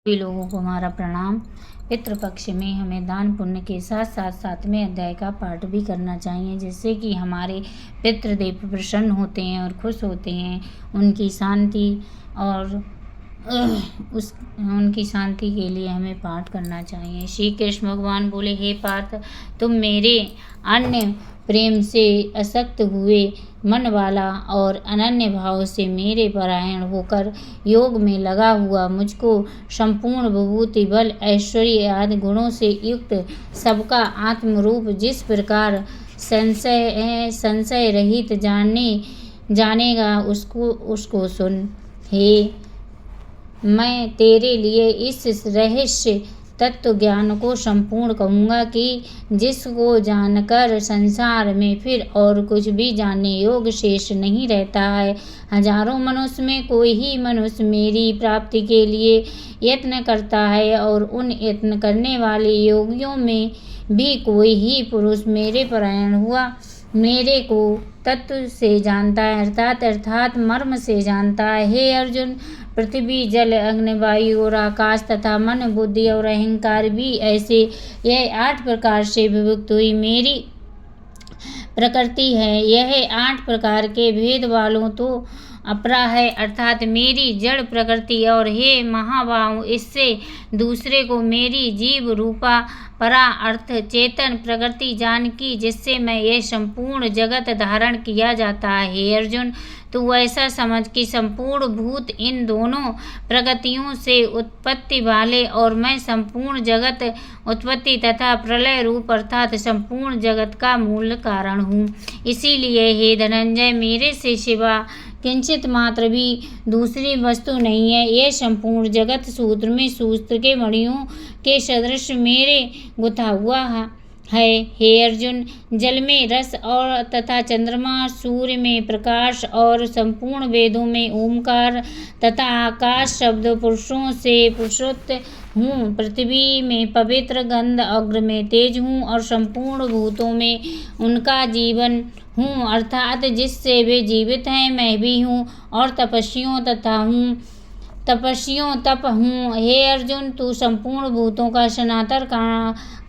सभी लोगों को हमारा प्रणाम। पितृपक्ष में हमें दान पुण्य के साथ साथ 7वें अध्याय का पाठ भी करना चाहिए, जिससे कि हमारे पितृदेव प्रसन्न होते हैं और खुश होते हैं। उनकी शांति और उनकी शांति के लिए हमें पाठ करना चाहिए। श्री कृष्ण भगवान बोले, हे पार्थ, तुम मेरे अन्य प्रेम से आसक्त हुए मन वाला और अनन्य भाव से मेरे परायण होकर योग में लगा हुआ, मुझको संपूर्ण विभूति बल ऐश्वर्य आदि गुणों से युक्त सबका आत्मरूप जिस प्रकार संशय रहित जानेगा उसको सुन। हे, मैं तेरे लिए इस रहस्य तत्व ज्ञान को संपूर्ण कहूँगा कि जिसको जानकर संसार में फिर और कुछ भी जानने योग्य शेष नहीं रहता है। हजारों मनुष्य में कोई ही मनुष्य मेरी प्राप्ति के लिए यत्न करता है, और उन यत्न करने वाले योगियों में भी कोई ही पुरुष मेरे परायण हुआ मेरे को तत्व से जानता है, अर्थात मर्म से जानता है। हे अर्जुन, पृथ्वी, जल, अग्नि, वायु और आकाश तथा मन, बुद्धि और अहंकार भी ऐसे यह 8 प्रकार से विभक्त हुई मेरी प्रकृति है। यह 8 प्रकार के भेद वालों तो अपरा है, अर्थात मेरी जड़ प्रकृति। और हे महाबाहु, इससे दूसरे को मेरी जीव रूपा परा अर्थ चेतन प्रकृति जान की, जिससे मैं यह संपूर्ण जगत धारण किया जाता है। हे अर्जुन, तू ऐसा समझ कि संपूर्ण भूत इन दोनों प्रगतियों से उत्पत्ति वाले और मैं संपूर्ण जगत उत्पत्ति तथा प्रलय रूप अर्थात संपूर्ण जगत का मूल कारण हूँ। इसीलिए हे धनंजय, मेरे से सिवा किंचित मात्र भी दूसरी वस्तु नहीं है। यह संपूर्ण जगत सूत्र में सूत्र के मणियों के सदृश मेरे गुथा हुआ है। हे अर्जुन, जल में रस और तथा चंद्रमा, सूर्य में प्रकाश और संपूर्ण वेदों में ओमकार तथा आकाश शब्द पुरुषों से पुरुषोत्त हूँ। पृथ्वी में पवित्र गंध, अग्र में तेज हूँ और संपूर्ण भूतों में उनका जीवन हूँ, अर्थात जिससे वे जीवित हैं मैं भी हूँ, और तपस्वियों तप हूँ। हे अर्जुन, तू संपूर्ण भूतों का सनातन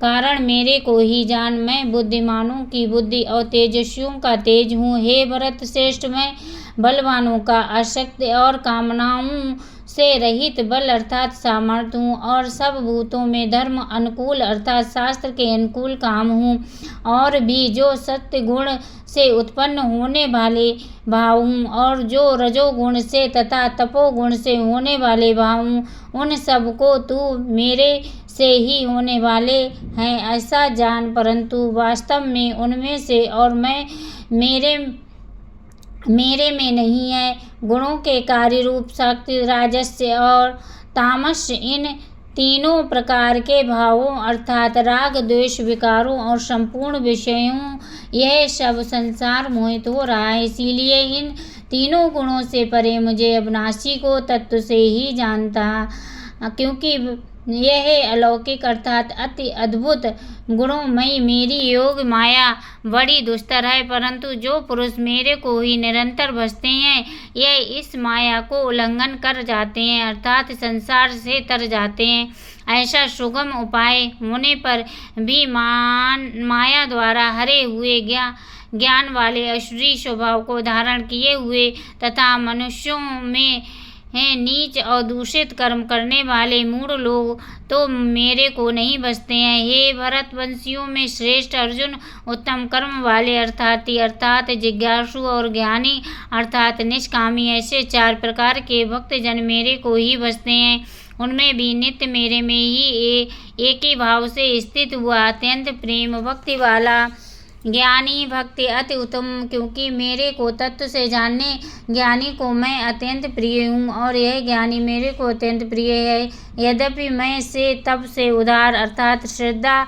कारण मेरे को ही जान। मैं बुद्धिमानों की बुद्धि और तेजस्वियों का तेज हूँ। हे भरत श्रेष्ठ, मैं बलवानों का आसक्त और कामनाओं से रहित बल अर्थात सामर्थ्य हूँ, और सब भूतों में धर्म अनुकूल अर्थात शास्त्र के अनुकूल काम हूँ, और भी जो सत्य गुण से उत्पन्न होने वाले भाव हूँ, और जो रजोगुण से तथा तपोगुण से होने वाले भाव हूँ, उन सब को तू मेरे से ही होने वाले हैं ऐसा जान। परंतु वास्तव में उनमें से और मैं मेरे में नहीं है। गुणों के कार्य रूप शक्ति, राजस्य और तामस, इन तीनों प्रकार के भावों अर्थात राग द्वेष विकारों और संपूर्ण विषयों, यह सब संसार मोहित हो रहा है। इसीलिए इन तीनों गुणों से परे मुझे अविनाशी को तत्व से ही जानता, क्योंकि यह अलौकिक अर्थात अति अद्भुत गुणों में मेरी योग माया बड़ी दुस्तर है। परंतु जो पुरुष मेरे को ही निरंतर भजते हैं, यह इस माया को उल्लंघन कर जाते हैं अर्थात संसार से तर जाते हैं। ऐसा सुगम उपाय होने पर भी माया द्वारा हरे हुए ज्ञान वाले असुरी स्वभाव को धारण किए हुए तथा मनुष्यों में नीच और दूषित कर्म करने वाले मूढ़ लोग तो मेरे को नहीं बचते हैं। हे भरत वंशियों में श्रेष्ठ अर्जुन, उत्तम कर्म वाले अर्थात जिज्ञासु और ज्ञानी अर्थात निष्कामी, ऐसे 4 प्रकार के भक्त जन मेरे को ही बचते हैं। उनमें भी नित्य मेरे में ही एक ही भाव से स्थित हुआ अत्यंत प्रेम भक्ति वाला ज्ञानी भक्ति अति उत्तम, क्योंकि मेरे को तत्व से जानने ज्ञानी को मैं अत्यंत प्रिय हूँ, और यह ज्ञानी मेरे को अत्यंत प्रिय है। यद्यपि मैं से तब से उदार अर्थात श्रद्धा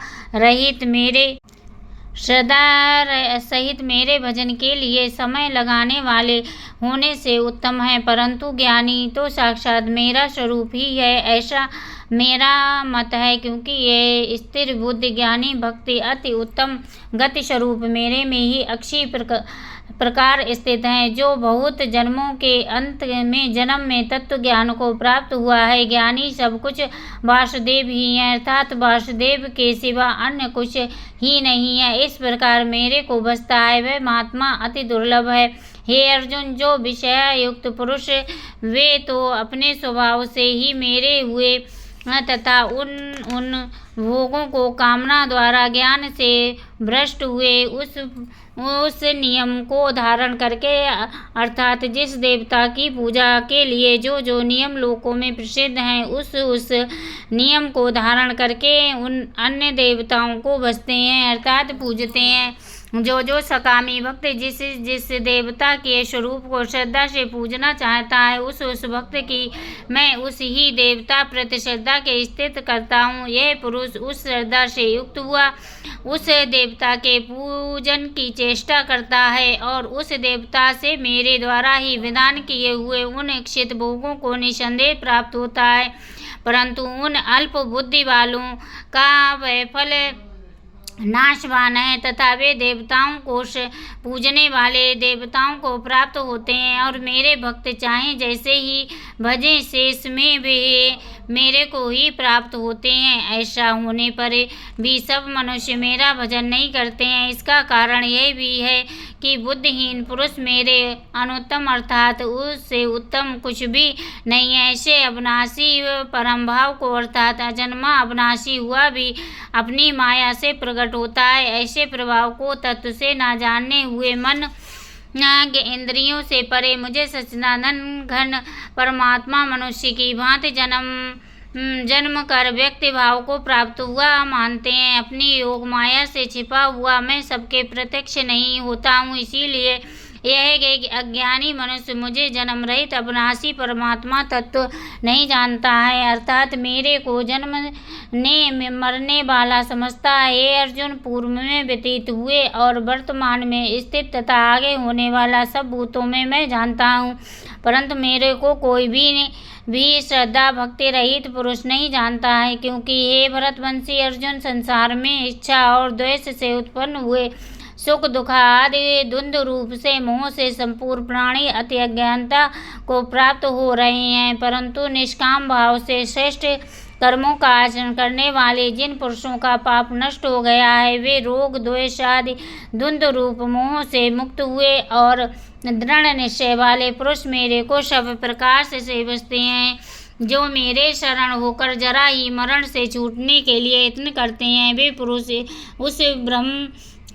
सहित मेरे भजन के लिए समय लगाने वाले होने से उत्तम है, परंतु ज्ञानी तो साक्षात मेरा स्वरूप ही है ऐसा मेरा मत है, क्योंकि ये स्थिर बुद्धि ज्ञानी भक्ति अति उत्तम गति स्वरूप मेरे में ही अक्षय प्रकार स्थित हैं, जो बहुत जन्मों के अंत में जन्म में तत्व ज्ञान को प्राप्त हुआ है। ज्ञानी सब कुछ वासुदेव ही है, अर्थात वासुदेव के सिवा अन्य कुछ ही नहीं है। इस प्रकार मेरे को बसता है वह महात्मा अति दुर्लभ है। हे अर्जुन, जो विषय युक्त पुरुष वे तो अपने स्वभाव से ही मेरे हुए तथा उन भोगों को कामना द्वारा ज्ञान से भ्रष्ट हुए, उस नियम को धारण करके, अर्थात जिस देवता की पूजा के लिए जो जो नियम लोकों में प्रसिद्ध हैं, उस नियम को धारण करके उन अन्य देवताओं को भजते हैं, अर्थात पूजते हैं। जो जो सकामी भक्त जिस देवता के स्वरूप को श्रद्धा से पूजना चाहता है, उस भक्त की मैं उस ही देवता प्रति श्रद्धा के स्थित करता हूँ। यह पुरुष उस श्रद्धा से युक्त हुआ उस देवता के पूजन की चेष्टा करता है और उस देवता से मेरे द्वारा ही विधान किए हुए उन इच्छित भोगों को निसंदेह प्राप्त होता है। परंतु उन अल्प बुद्धि वालों का वह फल नाशवान है तथा वे देवताओं को पूजने वाले देवताओं को प्राप्त होते हैं और मेरे भक्त चाहे जैसे ही भजें शेष में वे मेरे को ही प्राप्त होते हैं। ऐसा होने पर भी सब मनुष्य मेरा भजन नहीं करते हैं। इसका कारण यह भी है कि बुद्धिहीन पुरुष मेरे अनुत्तम अर्थात उससे उत्तम कुछ भी नहीं है। ऐसे अविनाशी परम भाव को अर्थात अजन्मा अविनाशी हुआ भी अपनी माया से प्रकट होता है। ऐसे प्रभाव को तत्व से न जानने हुए मन इंद्रियों से परे मुझे सच्चिदानंद घन परमात्मा मनुष्य की भांति जन्म कर व्यक्ति भाव को प्राप्त हुआ मानते हैं। अपनी योग माया से छिपा हुआ मैं सबके प्रत्यक्ष नहीं होता हूँ। इसीलिए यह अज्ञानी मनुष्य मुझे जन्म रहित अविनाशी परमात्मा तत्व नहीं जानता है, अर्थात मेरे को जन्मने मरने वाला समझता है। हे अर्जुन, पूर्व में व्यतीत हुए और वर्तमान में स्थित तथा आगे होने वाला सब भूतों में मैं जानता हूँ, परंतु मेरे को कोई भी श्रद्धा भक्ति रहित पुरुष नहीं जानता है। क्योंकि हे भरतवंशी अर्जुन, संसार में इच्छा और द्वेष से उत्पन्न हुए सुख दुख आदि द्वंद्व रूप से मोह से संपूर्ण प्राणी अति अज्ञानता को प्राप्त हो रहे हैं, परंतु निष्काम भाव से श्रेष्ठ कर्मों का आचरण करने वाले जिन पुरुषों का पाप नष्ट हो गया है, वे रोग द्वेष आदि द्वंद्व रूप मोह से मुक्त हुए और दृढ़ निश्चय वाले पुरुष मेरे को सब प्रकार से सेवते हैं। जो मेरे शरण होकर जरा ही मरण से छूटने के लिए यत्न करते हैं, वे पुरुष उस ब्रह्म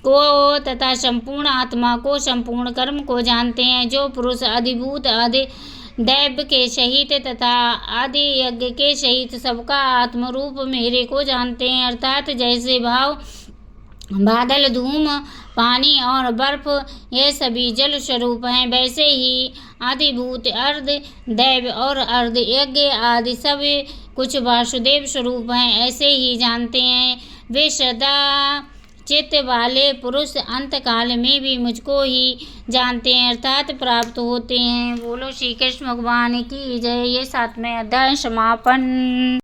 को तथा संपूर्ण आत्मा को संपूर्ण कर्म को जानते हैं। जो पुरुष अधिभूत आदि दैव के सहित तथा आदि यज्ञ के सहित सबका आत्मरूप मेरे को जानते हैं, अर्थात जैसे भाव बादल धूम पानी और बर्फ ये सभी जल स्वरूप हैं, वैसे ही आदिभूत अर्ध दैव और अर्ध यज्ञ आदि सब कुछ वासुदेव स्वरूप हैं, ऐसे ही जानते हैं। वे सदा चित्त वाले पुरुष अंत काल में भी मुझको ही जानते हैं, अर्थात प्राप्त होते हैं। बोलो श्री कृष्ण भगवान की जय। ये 7वें अध्याय समापन।